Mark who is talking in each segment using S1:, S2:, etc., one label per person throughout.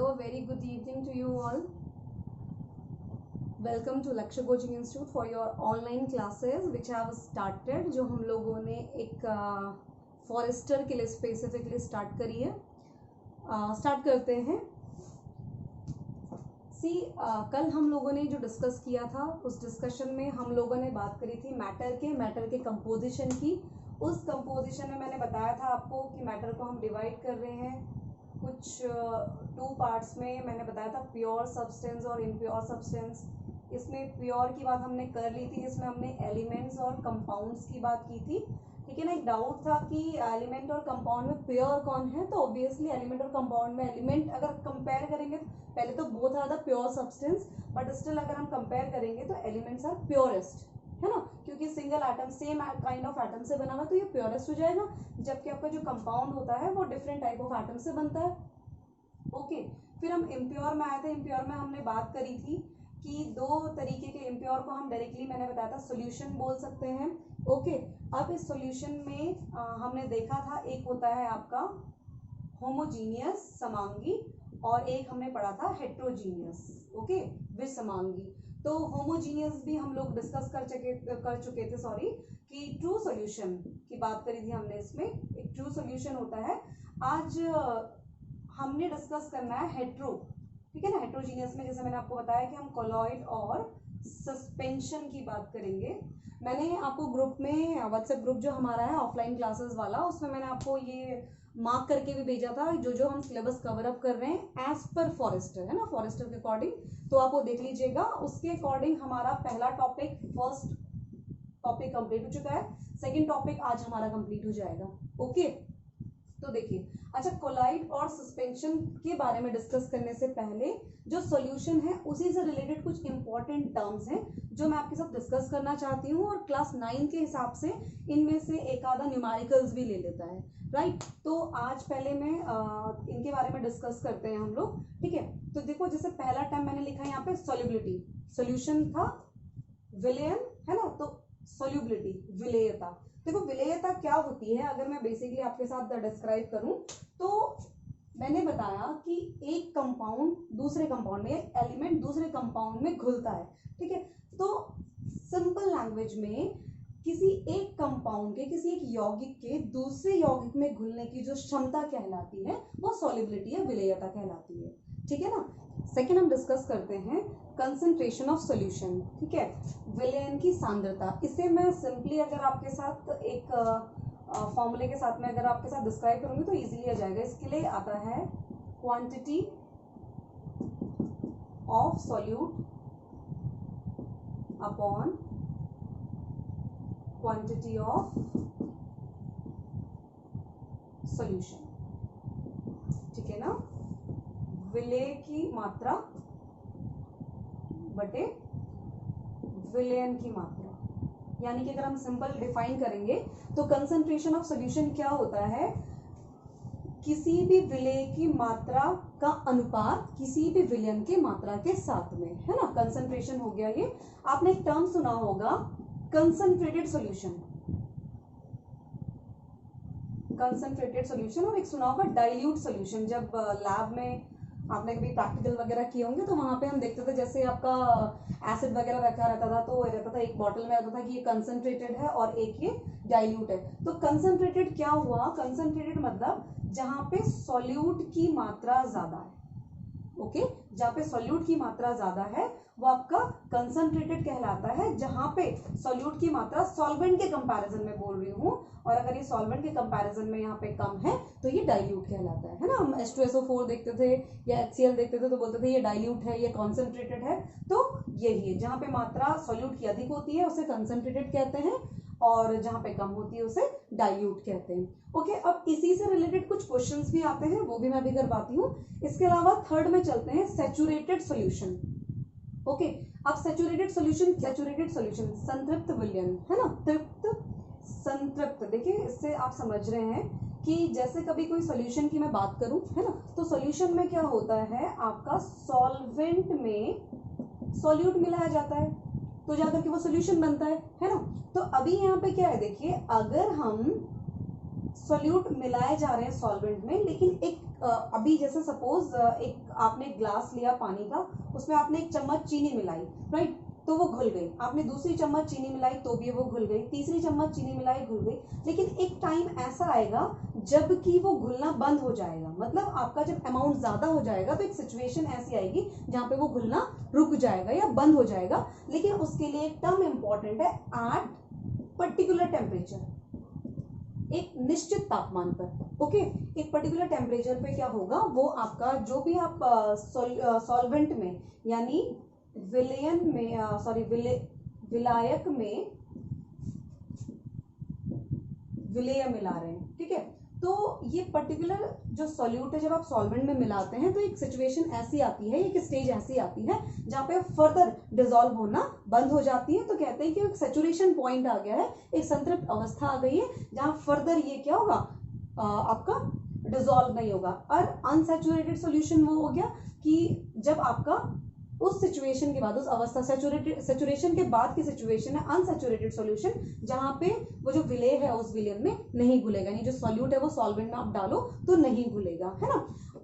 S1: Hello, a very good evening to you all. Welcome to Lakshya Coaching Institute for your online classes which have started, जो हम लोगों ने एक forester के लिए स्पेसिफिकली स्टार्ट करी है. स्टार्ट करते हैं. कल हम लोगों ने जो डिस्कस किया था उस डिस्कशन में हम लोगों ने बात करी थी मैटर के कंपोजिशन की. उस कंपोजिशन में मैंने बताया था आपको कि मैटर को हम डिवाइड कर रहे हैं कुछ टू पार्ट्स में. मैंने बताया था प्योर सब्सटेंस और इम्प्योर सब्सटेंस. इसमें प्योर की बात हमने कर ली थी, जिसमें हमने एलिमेंट्स और कंपाउंड्स की बात की थी. ठीक है ना. एक डाउट था कि एलिमेंट और कंपाउंड में प्योर कौन है, तो ऑब्वियसली एलिमेंट और कंपाउंड में एलिमेंट अगर कंपेयर करेंगे पहले तो both are the pure substance, but still अगर हम कंपेयर करेंगे तो एलिमेंट्स आर प्योरेस्ट, है ना, क्योंकि single atom same kind of atom से बना हुआ तो ये प्योरेस्ट हो जाएगा. जबकि आपका जो कंपाउंड होता है वो डिफरेंट टाइप ऑफ एटम से बनता है. ओके. फिर हम इम्प्योर में आए थे. इम्प्योर में हमने बात करी थी कि दो तरीके के इम्प्योर को हम डायरेक्टली मैंने बताया था सोल्यूशन बोल सकते हैं. ओके. अब इस सोल्यूशन में हमने देखा था एक होता है आपका होमोजीनियस समांगी और एक हमने पढ़ा था हेट्रोजीनियस. ओके. विसमांगी. तो होमोजीनियस भी हम लोग डिस्कस कर चुके थे कि ट्रू सॉल्यूशन की बात करी थी हमने. इसमें एक ट्रू सॉल्यूशन होता है. आज हमने डिस्कस करना है हेट्रो. ठीक है ना. हेट्रोजीनियस में जैसे मैंने आपको बताया कि हम कोलॉइड और सस्पेंशन की बात करेंगे. मैंने आपको ग्रुप में व्हाट्सएप ग्रुप जो हमारा है ऑफलाइन क्लासेस वाला, उसमें मैंने आपको ये मार्क करके भी भेजा था जो हम सिलेबस कवर अप कर रहे हैं एज पर फॉरेस्टर, है ना, फॉरेस्टर के अकॉर्डिंग. तो आप वो देख लीजिएगा. उसके अकॉर्डिंग हमारा पहला टॉपिक, फर्स्ट टॉपिक कंप्लीट हो चुका है. सेकंड टॉपिक आज हमारा कंप्लीट हो जाएगा. ओके. तो देखिए, अच्छा, कोलाइड और सस्पेंशन के बारे में डिस्कस करने से पहले जो सॉल्यूशन है उसी से रिलेटेड कुछ इंपॉर्टेंट टर्म्स हैं जो मैं आपके साथ डिस्कस करना चाहती हूँ, और क्लास 9 के हिसाब से इनमें से एक आधा न्यूमेरिकल्स भी ले लेता है. राइट. तो आज पहले मैं इनके बारे में डिस्कस करते हैं हम लोग. ठीक है. तो देखो, जैसे पहला टर्म मैंने लिखा है यहाँ पे सॉल्युबिलिटी. सॉल्यूशन था विलयन, है ना. तो सॉल्युबिलिटी, विलेयता. देखो, विलेयता क्या होती है अगर मैं बेसिकली आपके साथ डिस्क्राइब करूं तो मैंने बताया कि एक कंपाउंड दूसरे कंपाउंड में, एलिमेंट दूसरे कंपाउंड में घुलता है. ठीक है. तो सिंपल लैंग्वेज में किसी एक कंपाउंड के, किसी एक यौगिक के दूसरे यौगिक में घुलने की जो क्षमता कहलाती है वो सॉल्युबिलिटी या विलेयता कहलाती है. ठीक है ना. सेकेंड हम डिस्कस करते हैं कंसंट्रेशन ऑफ सॉल्यूशन. ठीक है. विलयन की सांद्रता. इसे मैं सिंपली अगर आपके साथ एक फॉर्मूले के साथ में अगर आपके साथ डिस्क्राइब करूंगी तो इजीली आ जाएगा. इसके लिए आता है quantity of solute upon quantity of solution. ठीक है ना. विलेय की मात्रा बटे विलयन की मात्रा. यानी कि अगर हम सिंपल डिफाइन करेंगे तो कंसंट्रेशन ऑफ सॉल्यूशन क्या होता है, किसी भी विलेय की मात्रा का अनुपात किसी भी विलयन की मात्रा के साथ में, है ना. कंसंट्रेशन हो गया ये. आपने एक टर्म सुना होगा कंसंट्रेटेड सॉल्यूशन, कंसंट्रेटेड सॉल्यूशन, और एक सुना होगा डाइल्यूट सॉल्यूशन. जब लैब में आपने कभी प्रैक्टिकल वगैरह किए होंगे तो वहां पे हम देखते थे जैसे आपका एसिड वगैरह रखा रहता था तो रहता था एक बॉटल में रहता था कि ये कंसंट्रेटेड है और एक ये डाइल्यूट है. तो कंसंट्रेटेड क्या हुआ, कंसंट्रेटेड मतलब जहां पे सॉल्यूट की मात्रा ज्यादा है. ओके. जहां पे सॉल्यूट की मात्रा ज्यादा है वो आपका कंसंट्रेटेड कहलाता है. जहां पे सॉल्यूट की मात्रा सॉल्वेंट के कंपैरिजन में बोल रही हूँ, और अगर ये सॉल्वेंट के कंपैरिजन में यहाँ पे कम है तो ये डाइल्यूट कहलाता है ना. हम H2SO4 देखते थे या HCl देखते थे तो बोलते थे ये डाइल्यूट है, ये कॉन्सेंट्रेटेड है. तो यही है, जहाँ पे मात्रा सॉल्यूट की अधिक होती है उसे कंसंट्रेटेड कहते हैं, और जहाँ पे कम होती है उसे डाइल्यूट कहते हैं. ओके. अब इसी से रिलेटेड कुछ क्वेश्चंस भी आते हैं, वो भी मैं भी करवाती हूँ. इसके अलावा थर्ड में चलते हैं सैचुरेटेड सॉल्यूशन. ओके. अब सैचुरेटेड सॉल्यूशन संतृप्त विलयन, है ना. तृप्त, संतृप्त. देखिए, इससे आप समझ रहे हैं कि जैसे कभी कोई सॉल्यूशन की मैं बात करूं, है ना, तो सॉल्यूशन में क्या होता है, आपका सॉल्वेंट में सॉल्यूट मिलाया जाता है तो जाकर के वो सॉल्यूशन बनता है ना. तो अभी यहाँ पे क्या है, देखिए, अगर हम सॉल्यूट मिलाए जा रहे हैं सॉल्वेंट में, लेकिन एक अभी जैसे सपोज एक आपने ग्लास लिया पानी का, उसमें आपने 1 चम्मच चीनी मिलाई, राइट, तो वो घुल गई। आपने दूसरी चम्मच चीनी मिलाई तो भी वो घुल गई, तीसरी चम्मच चीनी मिलाई घुल गई। लेकिन एक टाइम ऐसा आएगा जबकि वो घुलना बंद हो जाएगा, मतलब आपका जब अमाउंट ज्यादा हो जाएगा तो एक सिचुएशन ऐसी आएगी जहां पे वो घुलना रुक जाएगा या बंद हो जाएगा। लेकिन उसके लिए एक टर्म इंपॉर्टेंट है, एट पर्टिकुलर टेम्परेचर, एक निश्चित तापमान पर। ओके, एक पर्टिकुलर टेम्परेचर पे क्या होगा, वो आपका जो भी आप सॉल्वेंट में यानी विलयन में विलायक में विलेय मिला रहे हैं, ठीक है। तो ये पर्टिकुलर जो सॉल्यूट है जब आप सॉल्वेंट में मिलाते हैं तो एक सिचुएशन ऐसी आती है, एक स्टेज ऐसी आती है जहां पे फर्दर डिसॉल्व होना बंद हो जाती है। तो कहते हैं कि एक सैचुरेशन पॉइंट आ गया है, एक संतृप्त अवस्था आ गई है जहां फर्दर ये क्या होगा, आपका डिसॉल्व नहीं होगा। और अनसैचुरेटेड सॉल्यूशन वो हो गया कि जब आपका उस सिचुएशन के बाद, उस अवस्था सैचुरेशन के बाद की सिचुएशन है अनसैचुरेटेड सॉल्यूशन, जहां पे वो जो विलेय है उस विलयन में नहीं घुलेगा, यानी जो सॉल्यूट है वो सॉल्वेंट में आप डालो तो नहीं घुलेगा, है ना।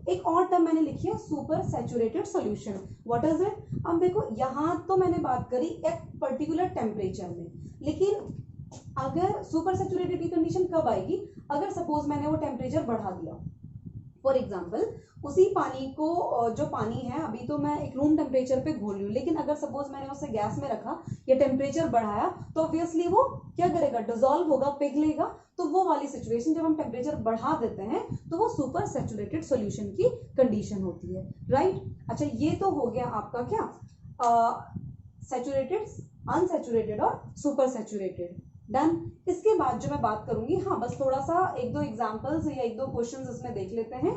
S1: एक और टर्म मैंने लिखी है super saturated solution. What is it? अब देखो यहां तो मैंने बात करी एक पर्टिकुलर टेम्परेचर में, लेकिन अगर सुपर सैचुरेटेड की कंडीशन कब आएगी, अगर सपोज मैंने वो टेम्परेचर बढ़ा दिया। फॉर एग्जाम्पल उसी पानी को, जो पानी है अभी तो मैं एक रूम टेम्परेचर पे घोल रही हूँ, लेकिन अगर सपोज मैंने उसे गैस में रखा या टेम्परेचर बढ़ाया तो ऑब्वियसली वो क्या करेगा, डिसॉल्व होगा, पिघलेगा। तो वो वाली सिचुएशन जब हम टेम्परेचर बढ़ा देते हैं तो वो सुपर सैचुरेटेड सॉल्यूशन की कंडीशन होती है, राइट। अच्छा, ये तो हो गया आपका क्या, सैचुरेटेड, अनसैचुरेटेड और सुपर सैचुरेटेड। डन। इसके बाद जो मैं बात करूंगी, हाँ बस थोड़ा सा 1-2 एग्जांपल्स या 1-2 क्वेश्चंस इसमें देख लेते हैं।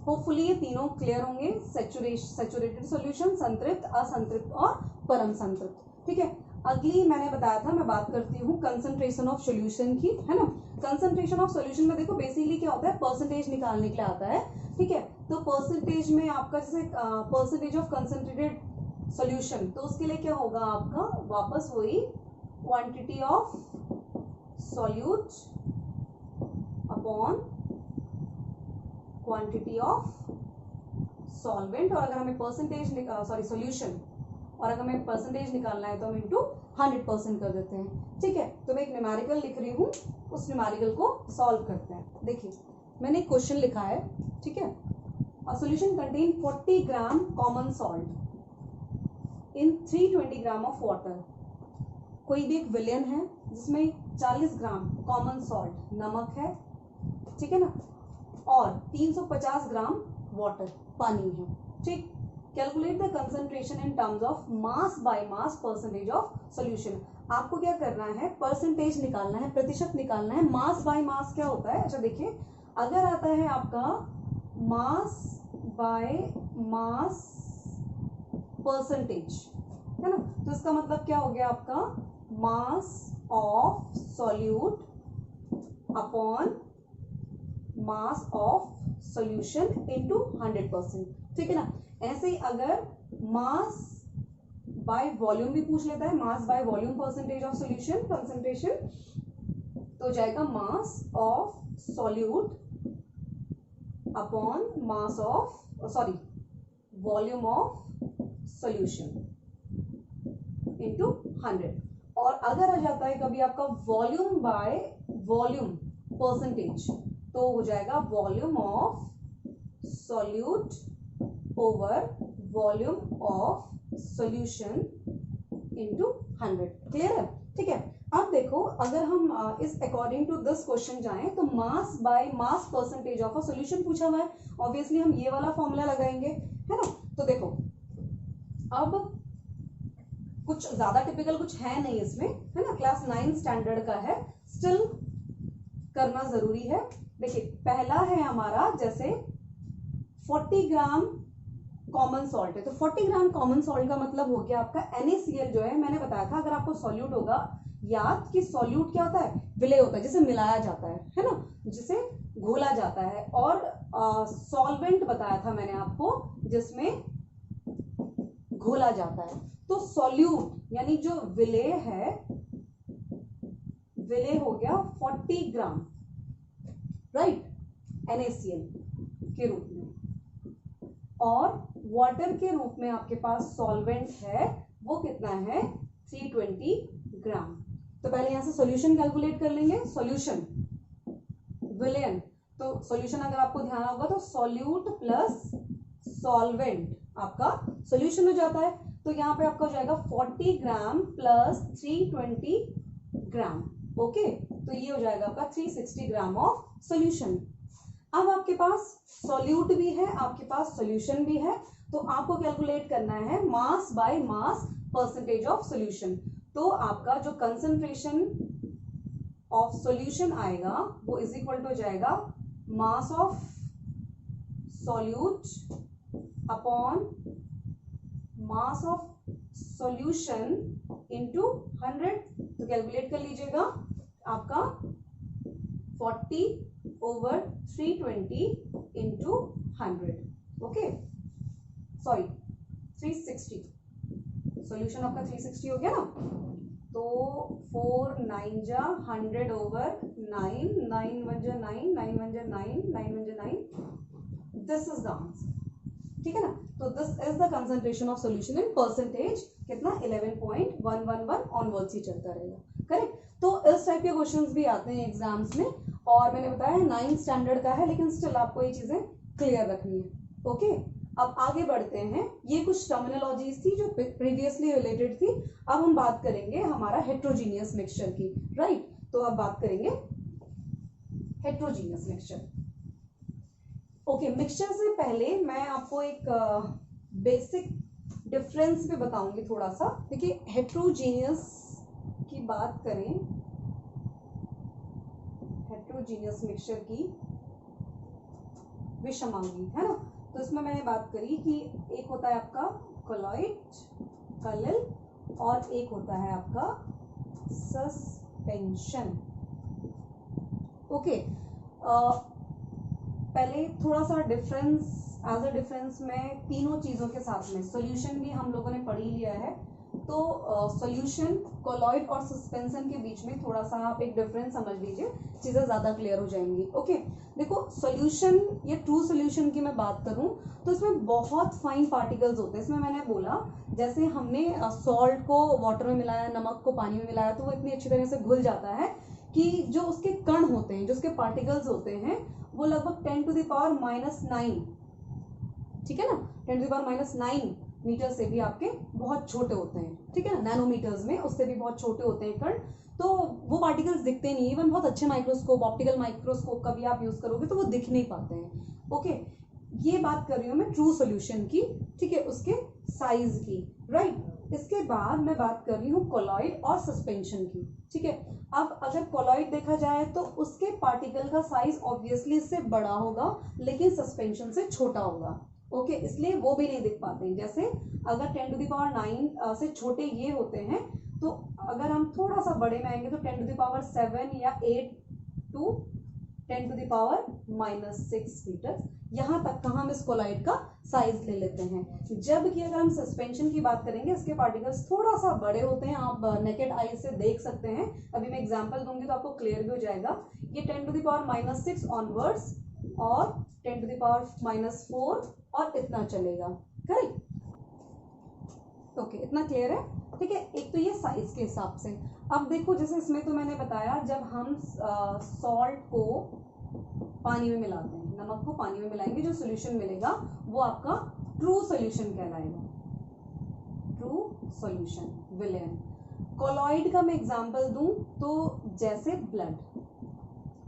S1: होपफुली ये तीनों क्लियर होंगे, सैचुरेटेड सॉल्यूशन, संतृप्त, असंतृप्त और परम संतृप्त, ठीक है। अगली मैंने बताया था, मैं बात करती हूँ कंसंट्रेशन ऑफ सॉल्यूशन की, है ना। कंसंट्रेशन ऑफ सॉल्यूशन में देखो बेसिकली क्या होता है, परसेंटेज निकालने के लिए आता है, ठीक है। तो परसेंटेज में आपका जैसे परसेंटेज ऑफ कंसंट्रेटेड सॉल्यूशन, तो उसके लिए क्या होगा आपका, वापस वही quantity of solute upon quantity of solvent, और अगर हमें परसेंटेज सॉल्यूशन, और अगर हमें परसेंटेज निकालना है तो हम इनटू 100% कर देते हैं, ठीक है। तो मैं एक न्यूमेरिकल लिख रही हूँ, उस न्यूमेरिकल को सॉल्व करते हैं। देखिए मैंने एक क्वेश्चन लिखा है, ठीक है। A solution contain 40 gram common salt in 320 gram of water. कोई भी एक विलयन है जिसमें 40 ग्राम कॉमन सॉल्ट नमक है, ठीक है ना, और 350 ग्राम वाटर पानी है, ठीक। Calculate the concentration in terms of mass by mass percentage of solution. आपको क्या करना है, परसेंटेज निकालना है, प्रतिशत निकालना है। मास बाय मास क्या होता है, अच्छा देखिए, अगर आता है आपका मास बाय मास परसेंटेज, है ना, तो इसका मतलब क्या हो गया आपका, mass of solute upon mass of solution into 100%, ठीक है ना। ऐसे ही अगर मास बाय वॉल्यूम भी पूछ लेता है, mass by volume percentage of solution concentration, तो जाएगा mass of solute upon mass of volume of solution into 100। और अगर आ जाता है कभी आपका वॉल्यूम बाय वॉल्यूम परसेंटेज, तो हो जाएगा volume of solute over volume of solution into 100। Clear है, ठीक है। अब देखो अगर हम इस अकॉर्डिंग टू दिस क्वेश्चन जाएं तो mass by mass percentage of a solution पूछा हुआ है, ऑब्वियसली हम ये वाला फॉर्मूला लगाएंगे, है ना। तो देखो अब कुछ ज्यादा टिपिकल कुछ है नहीं इसमें, है ना, क्लास 9 स्टैंडर्ड का है, स्टिल करना जरूरी है। देखिए पहला है हमारा, जैसे 40 ग्राम कॉमन सॉल्ट है, तो 40 ग्राम कॉमन सॉल्ट का मतलब हो गया आपका NaCl जो है, मैंने बताया था अगर आपको सॉल्यूट होगा याद कि सॉल्यूट क्या होता है, विलय होता है, जिसे मिलाया जाता है ना, जिसे घोला जाता है। और सॉल्वेंट बताया था मैंने आपको जिसमें घोला जाता है। तो सॉल्यूट यानी जो विलय है, विलय हो गया 40 ग्राम, राइट, NaCl। के रूप में, और वाटर के रूप में आपके पास सॉल्वेंट है वो कितना है 320 ग्राम। तो पहले यहां से सॉल्यूशन कैलकुलेट कर लेंगे। सॉल्यूशन विलेन, तो सॉल्यूशन अगर आपको ध्यान होगा तो सॉल्यूट प्लस सॉल्वेंट आपका सॉल्यूशन हो जाता है। तो यहाँ पे आपका हो जाएगा 40 ग्राम प्लस 320 ग्राम। ओके, तो ये हो जाएगा आपका 360 ग्राम ऑफ सॉल्यूशन। अब आपके पास सॉल्यूट भी है, आपके पास सॉल्यूशन भी है, तो आपको कैलकुलेट करना है mass by mass percentage of solution. तो आपका जो कंसंट्रेशन ऑफ सॉल्यूशन आएगा वो इज इक्वल टू हो जाएगा mass of solute upon mass of solution into 100। तो कैलकुलेट कर लीजिएगा आपका 40/320 इंटू 100। ओके, सॉरी 360, सॉल्यूशन आपका 360 हो गया ना। तो 4 9 जा 100/9, 9 1 जा 9, 9 1 जा 9, 9 1 जा 9, दिस इज द आंसर। ठीक है ना। तो this is the concentration of solution in percentage, कितना 11.111 ऑनवर्ड्स ही चलता रहेगा। करेक्ट। तो इस टाइप के क्वेश्चंस भी आते हैं एग्जाम्स में, और मैंने बताया 9th स्टैंडर्ड का है, लेकिन स्टिल आपको ये चीजें क्लियर रखनी है। ओके, अब आगे बढ़ते हैं। ये कुछ टर्मिनोलॉजीज थी जो प्रीवियसली रिलेटेड थी। अब हम बात करेंगे हमारा हेट्रोजीनियस मिक्सचर की, राइट। तो अब बात करेंगे हेट्रोजीनियस मिक्सचर। ओके, मिक्सचर से पहले मैं आपको एक बेसिक डिफरेंस भी बताऊंगी थोड़ा सा। देखिए, हेट्रोजीनियस की बात करें, हेट्रोजीनियस मिक्सचर की विषमांगी है ना, तो इसमें मैंने बात करी कि एक होता है आपका कोलॉइड, कलिल, और एक होता है आपका सस्पेंशन। ओके, पहले थोड़ा सा डिफरेंस, एज अ डिफरेंस में तीनों चीजों के साथ में सॉल्यूशन भी हम लोगों ने पढ़ ही लिया है। तो सॉल्यूशन, कोलॉइड और सस्पेंशन के बीच में थोड़ा सा आप एक डिफरेंस समझ लीजिए, चीजें ज्यादा क्लियर हो जाएंगी। ओके, देखो सॉल्यूशन या ट्रू सॉल्यूशन की मैं बात करूं तो इसमें बहुत फाइन पार्टिकल्स होते हैं। इसमें मैंने बोला जैसे हमने सॉल्ट को वाटर में मिलाया, नमक को पानी में मिलाया, तो वो इतनी अच्छी तरह से घुल जाता है कि जो उसके कण होते हैं, जो उसके पार्टिकल्स होते हैं, वो लगभग 10⁻⁹, ठीक है ना, 10⁻⁹ मीटर से भी आपके बहुत छोटे होते हैं, ठीक है ना, नैनोमीटर्स में उससे भी बहुत छोटे होते हैं कण। तो वो पार्टिकल्स दिखते नहीं, इवन बहुत अच्छे माइक्रोस्कोप, ऑप्टिकल माइक्रोस्कोप का भी आप यूज करोगे तो वो दिख नहीं पाते हैं। ओके, ये बात कर रही हूं मैं ट्रू सॉल्यूशन की, ठीक है, उसके साइज की, राइट। इसके बाद मैं बात कर रही हूँ कोलॉइड और सस्पेंशन की, ठीक है। अब अगर कोलॉइड देखा जाए तो उसके पार्टिकल का साइज ऑब्वियसली इससे बड़ा होगा, लेकिन सस्पेंशन से छोटा होगा। ओके, इसलिए वो भी नहीं दिख पाते हैं। जैसे अगर 10⁹ से छोटे ये होते हैं, तो अगर हम थोड़ा सा बड़े में आएंगे तो 10⁷ या 8 to 10⁻⁻6 मीटर, यहाँ तक का हम इस कोलॉइड का साइज ले लेते हैं। जबकि अगर हम सस्पेंशन की बात करेंगे, इसके पार्टिकल्स थोड़ा सा बड़े होते हैं, आप नेकेड आई से देख सकते हैं। अभी मैं एग्जांपल दूंगी तो आपको क्लियर भी हो जाएगा। ये 10⁻⁻6 ऑनवर्ड्स और 10⁻⁻4 और इतना चलेगा, करेक्ट। ओके, इतना क्लियर है, ठीक है। एक तो ये साइज के हिसाब से। अब देखो, जैसे इसमें तो मैंने बताया जब हम सॉल्ट को पानी में मिलाते हैं, नमक को पानी में मिलाएंगे, जो सॉल्यूशन मिलेगा वो आपका ट्रू सॉल्यूशन कहलाएगा, ट्रू सॉल्यूशन, विलेन। कोलॉइड का मैं एग्जांपल दूं तो जैसे ब्लड,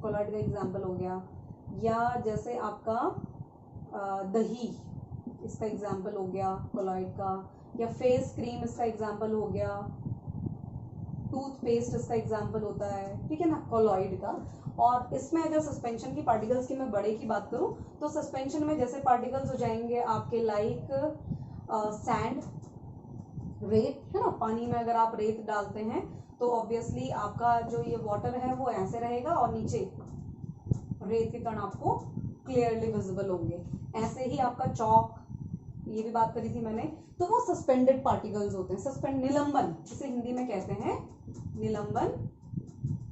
S1: कोलॉइड का एग्जांपल हो गया, या जैसे आपका दही, इसका एग्जांपल हो गया कोलॉइड का, या फेस क्रीम इसका एग्जांपल हो गया, टूथपेस्ट इसका एग्जांपल होता है, ठीक है ना, कोलॉइड का। और इसमें अगर सस्पेंशन की पार्टिकल्स की मैं बड़े की बात करूं तो सस्पेंशन में जैसे पार्टिकल्स हो जाएंगे आपके लाइक सैंड, रेत, है ना। पानी में अगर आप रेत डालते हैं तो ऑब्वियसली आपका जो ये वाटर है वो ऐसे रहेगा और नीचे रेत के कण आपको क्लियरली विजिबल होंगे। ऐसे ही आपका चौक, ये भी बात करी थी मैंने, तो वो सस्पेंडेड पार्टिकल्स होते हैं, सस्पेंड, निलंबन इसे हिंदी में कहते हैं, निलंबन,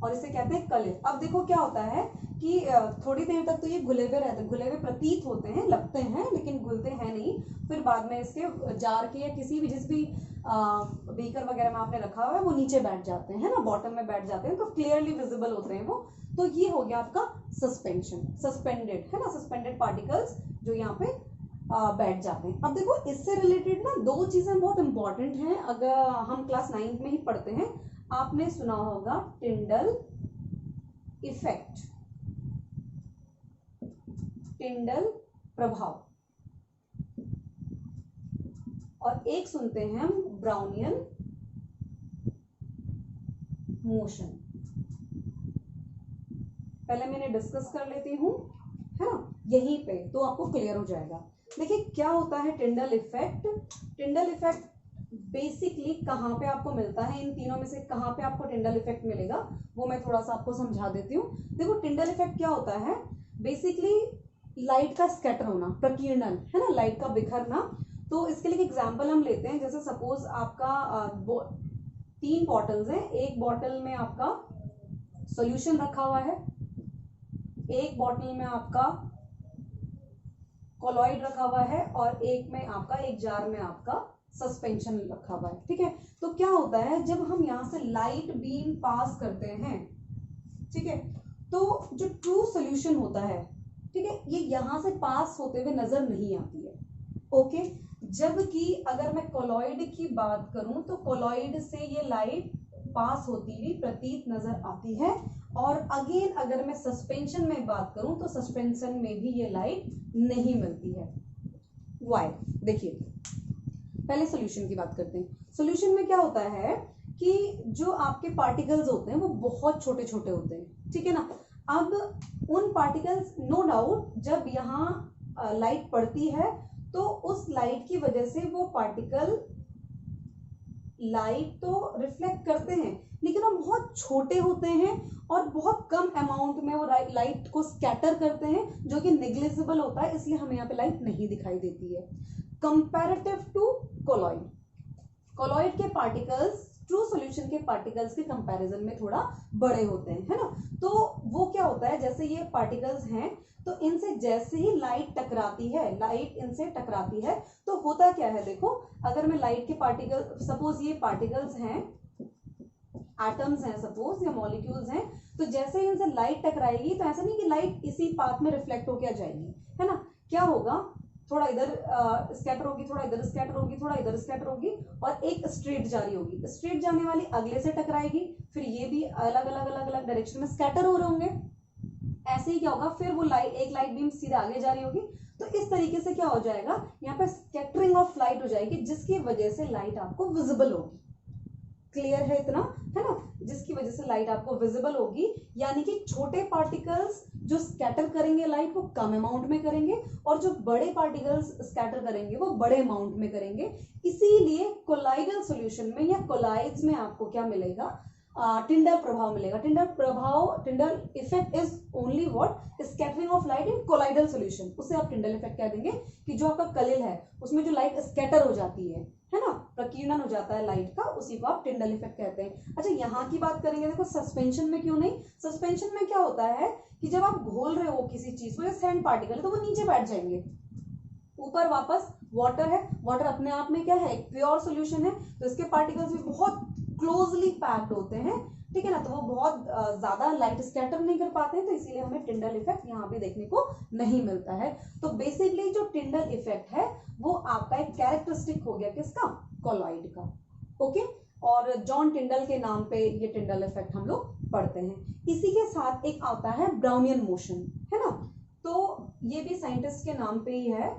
S1: और इसे कहते हैं कलिल। अब देखो क्या होता है कि थोड़ी देर तक तो ये घुले हुए रहते हैं, घुले हुए प्रतीत होते हैं, लगते हैं, लेकिन घुलते हैं नहीं। फिर बाद में इसके जार के या किसी भी जिस भी बीकर वगैरह में आपने रखा हुआ है वो नीचे बैठ जाते हैं ना, बॉटम में बैठ जाते हैं, तो क्लियरली विजिबल होते हैं वो। तो ये हो गया आपका सस्पेंशन, सस्पेंडेड है ना, सस्पेंडेड पार्टिकल्स जो यहाँ पे बैठ जाते हैं। अब देखो इससे रिलेटेड ना दो चीजें बहुत इंपॉर्टेंट हैं, अगर हम क्लास 9 में ही पढ़ते हैं, आपने सुना होगा टिंडल इफेक्ट, टिंडल प्रभाव, और एक सुनते हैं हम ब्राउनियन मोशन। पहले मैंने डिस्कस कर लेती हूं, है ना, यहीं पे तो आपको क्लियर हो जाएगा। देखिए क्या होता है Tyndall effect. Tyndall effect basically कहाँ पे आपको मिलता है, इन तीनों में से कहाँ पे आपको टिंडल इफेक्ट मिलेगा वो मैं थोड़ा सा आपको समझा देती हूँ। देखो टिंडल इफेक्ट क्या होता है, बेसिकली लाइट का स्कैटर होना, प्रकीर्णन, है ना, लाइट का बिखरना। तो इसके लिए एग्जाम्पल हम लेते हैं, जैसे सपोज आपका 3 बॉटल्स हैं, एक बॉटल में आपका सॉल्यूशन रखा हुआ है, एक बॉटल में आपका कोलॉइड रखा हुआ है, और एक में आपका, एक जार में आपका सस्पेंशन रखा हुआ है। ठीक है, तो क्या होता है जब हम यहाँ से लाइट बीम पास करते हैं, ठीक है, तो जो ट्रू सोल्यूशन होता है, ठीक है, ये यहां से पास होते हुए नजर नहीं आती है। ओके, जबकि अगर मैं कोलॉइड की बात करूं तो कोलॉइड से ये लाइट पास होती हुई प्रतीत नजर आती है। और अगेन अगर मैं सस्पेंशन में बात करूं तो सस्पेंशन में भी ये लाइट नहीं मिलती है। व्हाई? देखिए पहले सॉल्यूशन की बात करते हैं। सॉल्यूशन में क्या होता है कि जो आपके पार्टिकल्स होते हैं वो बहुत छोटे छोटे होते हैं, ठीक है ना। अब उन पार्टिकल्स, नो डाउट, जब यहाँ लाइट पड़ती है तो उस लाइट की वजह से वो पार्टिकल लाइट तो रिफ्लेक्ट करते हैं, लेकिन वो बहुत छोटे होते हैं और बहुत कम अमाउंट में वो लाइट को स्कैटर करते हैं, जो कि नेग्लिजिबल होता है, इसलिए हमें यहाँ पे लाइट नहीं दिखाई देती है। कंपैरेटिव टू कोलॉइड, कोलॉइड के पार्टिकल्स ट्रू सॉल्यूशन के पार्टिकल्स के कंपैरिजन में थोड़ा बड़े होते हैं, है ना। तो वो क्या होता है, जैसे ये पार्टिकल्स हैं तो इनसे जैसे ही लाइट टकराती है, लाइट इनसे टकराती है, तो होता क्या है, देखो अगर मैं लाइट के पार्टिकल, सपोज ये पार्टिकल्स हैं, एटम्स हैं सपोज, या मॉलिक्यूल्स हैं, तो जैसे ही इनसे लाइट टकराएगी तो ऐसा नहीं कि लाइट इसी पाथ में रिफ्लेक्ट होकर आ जाएगी, है ना। क्या होगा, थोड़ा इधर स्कैटर होगी, थोड़ा इधर स्कैटर होगी, थोड़ा इधर स्कैटर होगी, और एक स्ट्रेट जारी होगी। स्ट्रेट जाने वाली अगले से टकराएगी, फिर ये भी अलग अलग अलग अलग डायरेक्शन में स्कैटर हो रहे होंगे। ऐसे ही क्या होगा, फिर वो लाइट, एक लाइट बीम सीधे आगे जा रही होगी, तो इस तरीके से क्या हो जाएगा, यहाँ पे स्कैटरिंग ऑफ लाइट हो जाएगी, जिसकी वजह से लाइट आपको विजिबल होगी। क्लियर है इतना, है ना, जिसकी वजह से लाइट आपको विजिबल होगी। यानी कि छोटे पार्टिकल्स जो स्कैटर करेंगे लाइट वो कम अमाउंट में करेंगे, और जो बड़े पार्टिकल्स स्कैटर करेंगे वो बड़े अमाउंट में करेंगे। इसीलिए कोलाइडल सॉल्यूशन में या कोलाइड्स में आपको क्या मिलेगा, टिंडल प्रभाव मिलेगा। टिंडल प्रभाव, Tyndall effect is only what, scattering of light in colloidal solution. उसे आप टिंडल इफेक्ट कह देंगे कि जो आपका कलिल है उसमें जो लाइट स्कैटर हो जाती है ना, प्रकीर्णन हो जाता है लाइट का, उसी को आप टिंडल इफेक्ट कहते हैं। अच्छा यहाँ की बात करेंगे, देखो सस्पेंशन में क्यों नहीं, सस्पेंशन में क्या होता है कि जब आप घोल रहे हो किसी चीज को, या सैंड पार्टिकल है तो वो नीचे बैठ जाएंगे, ऊपर वापस वाटर है, वाटर अपने आप में क्या है, एक प्योर सॉल्यूशन है, तो इसके पार्टिकल्स भी बहुत क्लोजली पैक्ड होते हैं, ठीक है ना, तो वो बहुत ज्यादा लाइट स्कैटर नहीं कर पाते हैं, तो इसीलिए हमें टिंडल इफेक्ट यहाँ भी देखने को नहीं मिलता है। तो बेसिकली जो टिंडल इफेक्ट है वो आपका एक कैरेक्टरिस्टिक हो गया, किसका, कोलॉइड का। ओके, और जॉन टिंडल के नाम पे ये टिंडल इफेक्ट हम लोग पढ़ते हैं। इसी के साथ एक आता है ब्राउनियन मोशन, है ना, तो ये भी साइंटिस्ट के नाम पे ही है,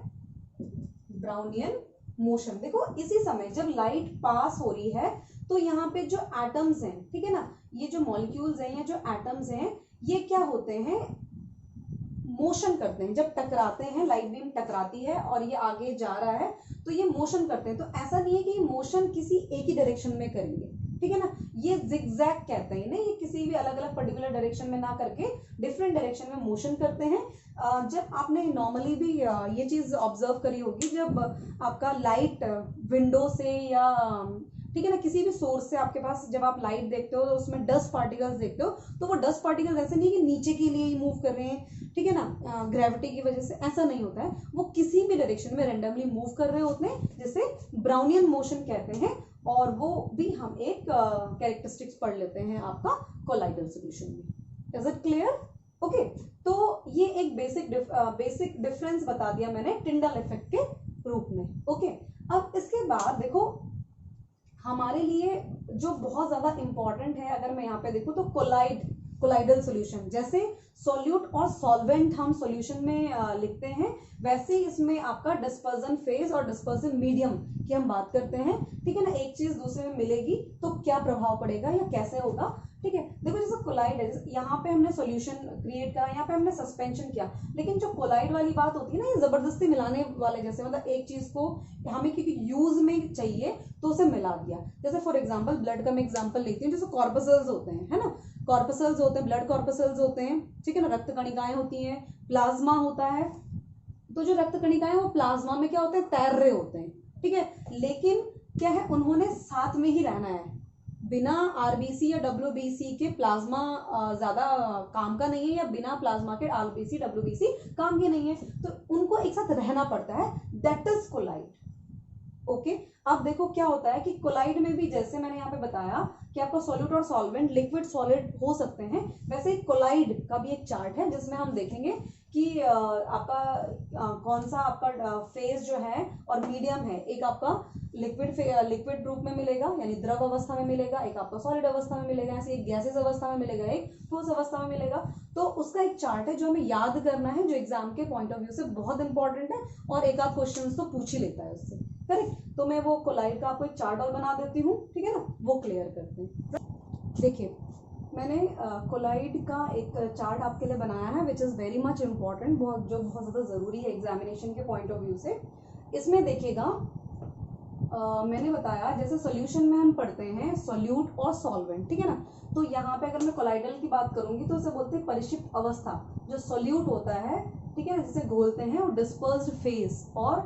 S1: ब्राउनियन मोशन। देखो इसी समय जब लाइट पास हो रही है तो यहाँ पे जो एटम्स हैं, ठीक है ना, ये जो मॉलिक्यूल्स हैं या जो एटम्स हैं, ये क्या होते हैं, मोशन करते हैं। जब टकराते हैं, लाइट बीम टकराती है और ये आगे जा रहा है तो ये मोशन करते हैं। तो ऐसा नहीं है कि मोशन किसी एक ही डायरेक्शन में करेंगे, ठीक है ना, ये जिगजैग कहते हैं ना, ये किसी भी अलग अलग पर्टिकुलर डायरेक्शन में ना करके डिफरेंट डायरेक्शन में मोशन करते हैं। जब आपने नॉर्मली भी ये चीज ऑब्जर्व करी होगी, जब आपका लाइट विंडो से या ठीक है ना। किसी भी सोर्स से आपके पास जब आप लाइट देखते हो तो उसमें डस्ट पार्टिकल्स देखते हो, तो वो डस्ट पार्टिकल्स ऐसे नहीं कि नीचे के लिए ही मूव कर रहे हैं, ठीक है ना, ग्रेविटी की वजह से, ऐसा नहीं होता है। वो किसी भी डायरेक्शन में रेंडमली मूव कर रहे होते हैं, जिसे ब्राउनियन मोशन कहते हैं, और वो भी हम एक कैरेक्टरिस्टिक्स पढ़ लेते हैं आपका कोलाइडल सॉल्यूशन में। Is it clear? ओके, तो ये एक बेसिक डिफरेंस बता दिया मैंने टिंडल इफेक्ट के रूप में। ओके, अब इसके बाद देखो हमारे लिए जो बहुत ज्यादा इंपॉर्टेंट है, अगर मैं यहाँ पे देखूं तो कोलाइडल सॉल्यूशन, जैसे सॉल्यूट और सॉल्वेंट हम सॉल्यूशन में लिखते हैं, वैसे ही इसमें आपका डिस्पर्जन फेज और डिस्पर्जन मीडियम की हम बात करते हैं, ठीक है ना। एक चीज दूसरे में मिलेगी तो क्या प्रभाव पड़ेगा या कैसे होगा, ठीक है। देखो जैसे कोलाइड है, यहाँ पे हमने सॉल्यूशन क्रिएट करा, यहाँ पे हमने सस्पेंशन किया, लेकिन जो कोलाइड वाली बात होती है ना, ये जबरदस्ती मिलाने वाले जैसे, मतलब एक चीज को हमें क्योंकि यूज में चाहिए तो उसे मिला दिया। जैसे फॉर एग्जांपल ब्लड का मैं एग्जांपल लेती हूँ, जैसे कॉर्पसल्स होते हैं, है ना, कॉर्पसल्स होते हैं, ब्लड कॉर्पसल्स होते हैं, ठीक है ना, रक्त कणिकाएं होती हैं, प्लाज्मा होता है। तो जो रक्त कणिकाएं वो प्लाज्मा में क्या होते हैं, तैर रहे होते हैं, ठीक है। लेकिन क्या है, उन्होंने साथ में ही रहना है, बिना आरबीसी या डब्ल्यूबीसी के प्लाज्मा ज्यादा काम का नहीं है, या बिना प्लाज्मा के आरबीसी डब्ल्यूबीसी काम के नहीं है, तो उनको एक साथ रहना पड़ता है, दैट इज कोलाइड। ओके, अब देखो क्या होता है कि कोलाइड में भी, जैसे मैंने यहाँ पे बताया कि आपका सॉल्यूट और सॉल्वेंट, लिक्विड सॉलिड हो सकते हैं, वैसे ही कोलाइड का भी एक चार्ट है जिसमें हम देखेंगे कि आपका कौन सा आपका फेज जो है और मीडियम है, एक आपका लिक्विड रूप में मिलेगा यानी द्रव अवस्था में मिलेगा, एक आपका सॉलिड अवस्था में मिलेगा, ऐसे एक गैसेस अवस्था में मिलेगा, एक ठोस अवस्था में मिलेगा। तो उसका एक चार्ट है जो हमें याद करना है, जो एग्जाम के पॉइंट ऑफ व्यू से बहुत इंपॉर्टेंट है, और एक आध क्वेश्चन तो पूछ ही लेता है उससे, करेक्ट। तो मैं वो कोलाइड का आपको एक चार्ट और बना देती हूँ, ठीक है ना, वो क्लियर करते हैं। देखिए मैंने कोलाइड का एक चार्ट आपके लिए बनाया है, which is very much important, जो बहुत ज्यादा जरूरी है एग्जामिनेशन के पॉइंट ऑफ व्यू से। इसमें देखिएगा मैंने बताया जैसे सॉल्यूशन में हम पढ़ते हैं सॉल्यूट और सॉल्वेंट, ठीक है ना। तो यहाँ पे अगर मैं कोलाइडल की बात करूंगी तो उसे बोलते हैं परिक्षिप्त अवस्था। जो सॉल्यूट होता है, ठीक है, जिसे घोलते हैं, और डिस्पर्स्ड फेज, और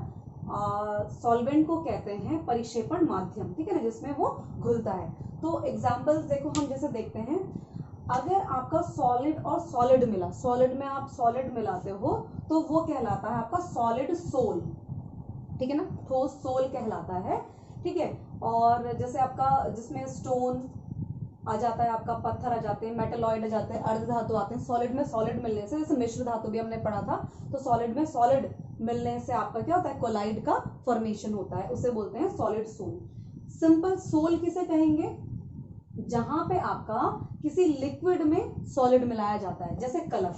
S1: सॉल्वेंट को कहते हैं परिक्षेपण माध्यम, ठीक है ना, जिसमें वो घुलता है। तो एग्जांपल्स देखो हम जैसे देखते हैं, अगर आपका सॉलिड और सॉलिड मिला, सॉलिड में आप सॉलिड मिलाते हो तो वो कहलाता है आपका सॉलिड सोल, ठीक है ना, ठोस सोल कहलाता है, ठीक है। और जैसे आपका जिसमें स्टोन आ जाता है, आपका पत्थर आ जाते हैं, मेटलॉइड आ जाते हैं, अर्ध धातु आते हैं, सॉलिड में सॉलिड मिलने से, जैसे मिश्र धातु भी हमने पढ़ा था, तो सॉलिड में सॉलिड मिलने से आपका क्या होता है, कोलाइड का फॉर्मेशन होता है, उसे बोलते हैं सॉलिड सोल। सिंपल सोल किसे कहेंगे, जहां पे आपका किसी लिक्विड में सॉलिड मिलाया जाता है, जैसे कलर,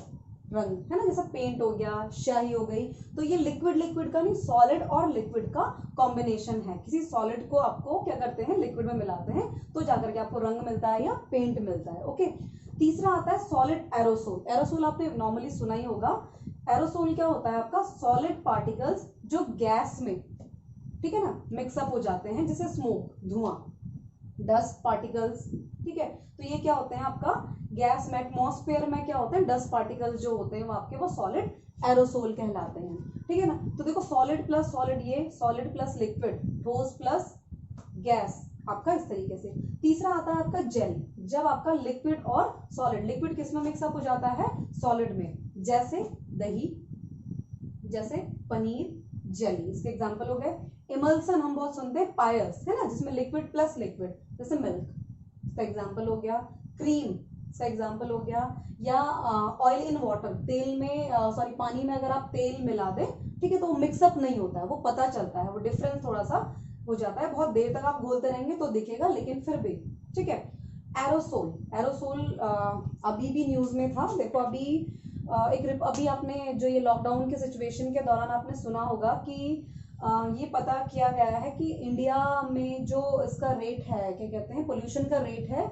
S1: रंग, है ना, जैसे पेंट हो गया, स्याही हो गई, तो ये लिक्विड का नहीं, सॉलिड और लिक्विड का कॉम्बिनेशन है। किसी सॉलिड को आपको क्या करते हैं, लिक्विड में मिलाते हैं, तो जाकर के आपको रंग मिलता है या पेंट मिलता है। ओके, तीसरा आता है सॉलिड एरोसोल। एरोसोल आपने नॉर्मली सुना ही होगा। एरोसोल क्या होता है आपका, सॉलिड पार्टिकल्स जो गैस में, ठीक है ना, मिक्सअप हो जाते हैं, जैसे स्मोक, धुआं, डस्ट पार्टिकल्स, ठीक है। तो ये क्या होते हैं आपका गैस में, एटमॉस्फेयर में क्या होते हैं, डस्ट पार्टिकल्स जो होते हैं वो आपके वो सॉलिड एरोसोल कहलाते हैं, ठीक है ना। तो देखो सॉलिड प्लस सॉलिड, ये सॉलिड प्लस लिक्विड, ठोस प्लस गैस, आपका इस तरीके से। तीसरा आता है आपका जेल, जब आपका लिक्विड और सॉलिड, लिक्विड किस में मिक्सअप हो जाता है, सॉलिड में, जैसे दही, जैसे पनीर, जेली, इसके एग्जांपल हो गए। इमल्सन हम बहुत सुनते हैं, पायस, है ना, जिसमें लिक्विड प्लस लिक्विड, जैसे मिल्क, इसका एग्जांपल हो गया। क्रीम, इसका एग्जांपल हो गया। या ऑयल इन वाटर, तेल में सॉरी पानी में अगर आप तेल मिला दें, ठीक है, तो वो मिक्सअप नहीं होता है, वो पता चलता है, वो डिफरेंस थोड़ा सा हो जाता है, बहुत देर तक आप घोलते रहेंगे तो दिखेगा, लेकिन फिर भी, ठीक है। एरोसोल, एरोसोल अभी भी न्यूज में था, देखो अभी अभी आपने जो ये लॉकडाउन के सिचुएशन के दौरान आपने सुना होगा कि ये पता किया गया है कि इंडिया में जो इसका रेट है, क्या कहते हैं, पोल्यूशन का रेट है,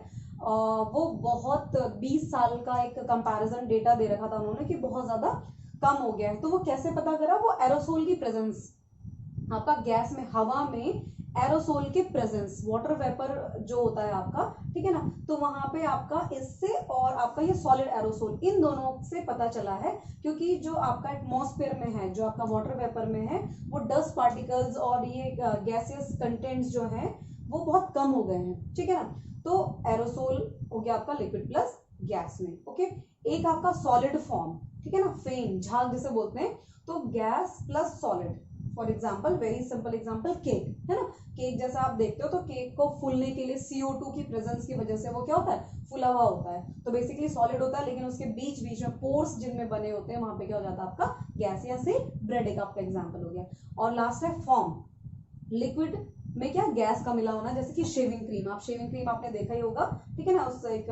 S1: वो बहुत 20 साल का एक कंपैरिजन डेटा दे रखा था उन्होंने कि बहुत ज्यादा कम हो गया है। तो वो कैसे पता करा, वो एरोसोल की प्रेजेंस, आपका गैस में, हवा में एरोसोल के प्रेजेंस, वाटर वेपर जो होता है आपका, ठीक है ना, तो वहां पे आपका इससे और आपका ये सॉलिड एरोसोल, इन दोनों से पता चला है, क्योंकि जो आपका एटमॉस्फेयर में है, जो आपका वाटर वेपर में है, वो डस्ट पार्टिकल्स और ये गैसियस कंटेंट्स जो है वो बहुत कम हो गए हैं, ठीक है ना। तो एरोसोल हो गया आपका लिक्विड प्लस गैस में, ओके। एक आपका सॉलिड फॉर्म, ठीक है ना, फेम, झाग जिसे बोलते हैं, तो gas plus solid. For example, very simple example, cake, है ना। केक जैसा आप देखते हो तो केक को फूलने के लिए CO2 की प्रेजेंस की वजह से वो क्या होता है, फूला हुआ होता है। तो बेसिकली सॉलिड होता है, लेकिन उसके बीच बीच में पोर्स जिनमें बने होते हैं वहां पे क्या हो जाता है आपका गैस, या से ब्रेड एक आपका एग्जाम्पल हो गया। और लास्ट है फॉर्म, लिक्विड में क्या गैस का मिला होना, जैसे कि शेविंग क्रीम, आप शेविंग क्रीम आपने देखा ही होगा, ठीक है ना। उस एक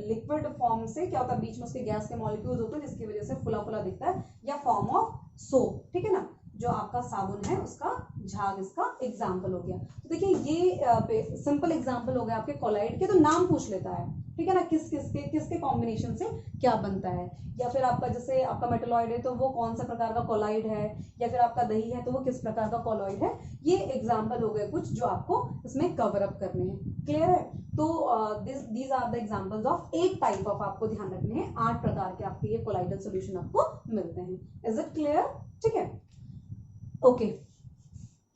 S1: लिक्विड फॉर्म से क्या होता है, बीच में उसके गैस के मॉलिक्यूल्स होते हैं जिसकी वजह से फुला फुला दिखता है, या फॉर्म ऑफ सोप, ठीक है ना, जो आपका साबुन है उसका झाग इसका एग्जाम्पल हो गया। तो देखिए ये सिंपल एग्जाम्पल हो गया आपके कोलाइड के, तो नाम पूछ लेता है, ठीक है ना, किसके कॉम्बिनेशन से क्या बनता है, या फिर आपका जैसे आपका मेटलॉइड है तो वो कौन सा प्रकार का कोलाइड है, या फिर आपका दही है तो वो किस प्रकार का कोलॉइड है। ये एग्जाम्पल हो गए कुछ जो आपको इसमें कवर अप करने हैं, क्लियर है। तो these are the examples of 8 type of, आपको ध्यान रखने हैं 8 प्रकार के आपके ये कोलाइडल सॉल्यूशन आपको मिलते हैं। इज इट क्लियर, ठीक है, ओके।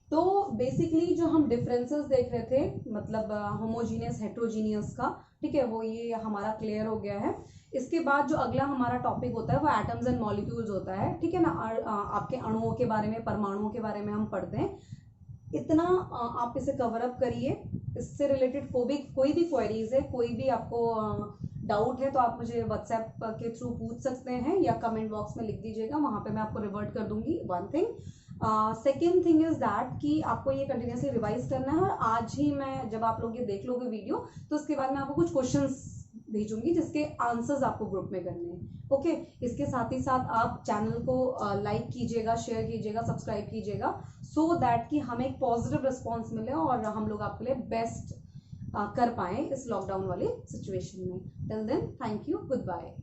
S1: तो बेसिकली जो हम डिफरेंसेस देख रहे थे, मतलब होमोजीनियस हेट्रोजीनियस का, ठीक है, वो ये हमारा क्लियर हो गया है। इसके बाद जो अगला हमारा टॉपिक होता है वो एटम्स एंड मॉलिक्यूल्स होता है, ठीक है ना। आपके अणुओं के बारे में, परमाणुओं के बारे में हम पढ़ते हैं। इतना आप इसे कवर अप करिए। इससे रिलेटेड कोई भी क्वेरीज है, कोई भी आपको डाउट है तो आप मुझे व्हाट्सएप के थ्रू पूछ सकते हैं, या कमेंट बॉक्स में लिख दीजिएगा, वहां पे मैं आपको रिवर्ट कर दूंगी। One thing, second thing is that कि आपको ये कंटिन्यूसली रिवाइज करना है, और आज ही मैं जब आप लोग ये देख लोगे वीडियो तो उसके बाद मैं आपको कुछ क्वेश्चंस भेजूंगी जिसके आंसर्स आपको ग्रुप में करने हैं, ओके। इसके साथ ही साथ आप चैनल को लाइक कीजिएगा, शेयर कीजिएगा, सब्सक्राइब कीजिएगा, सो दैट कि हमें एक पॉजिटिव रिस्पॉन्स मिले और हम लोग आपके लिए बेस्ट कर पाए इस लॉकडाउन वाली सिचुएशन में। Till then, thank you, good bye.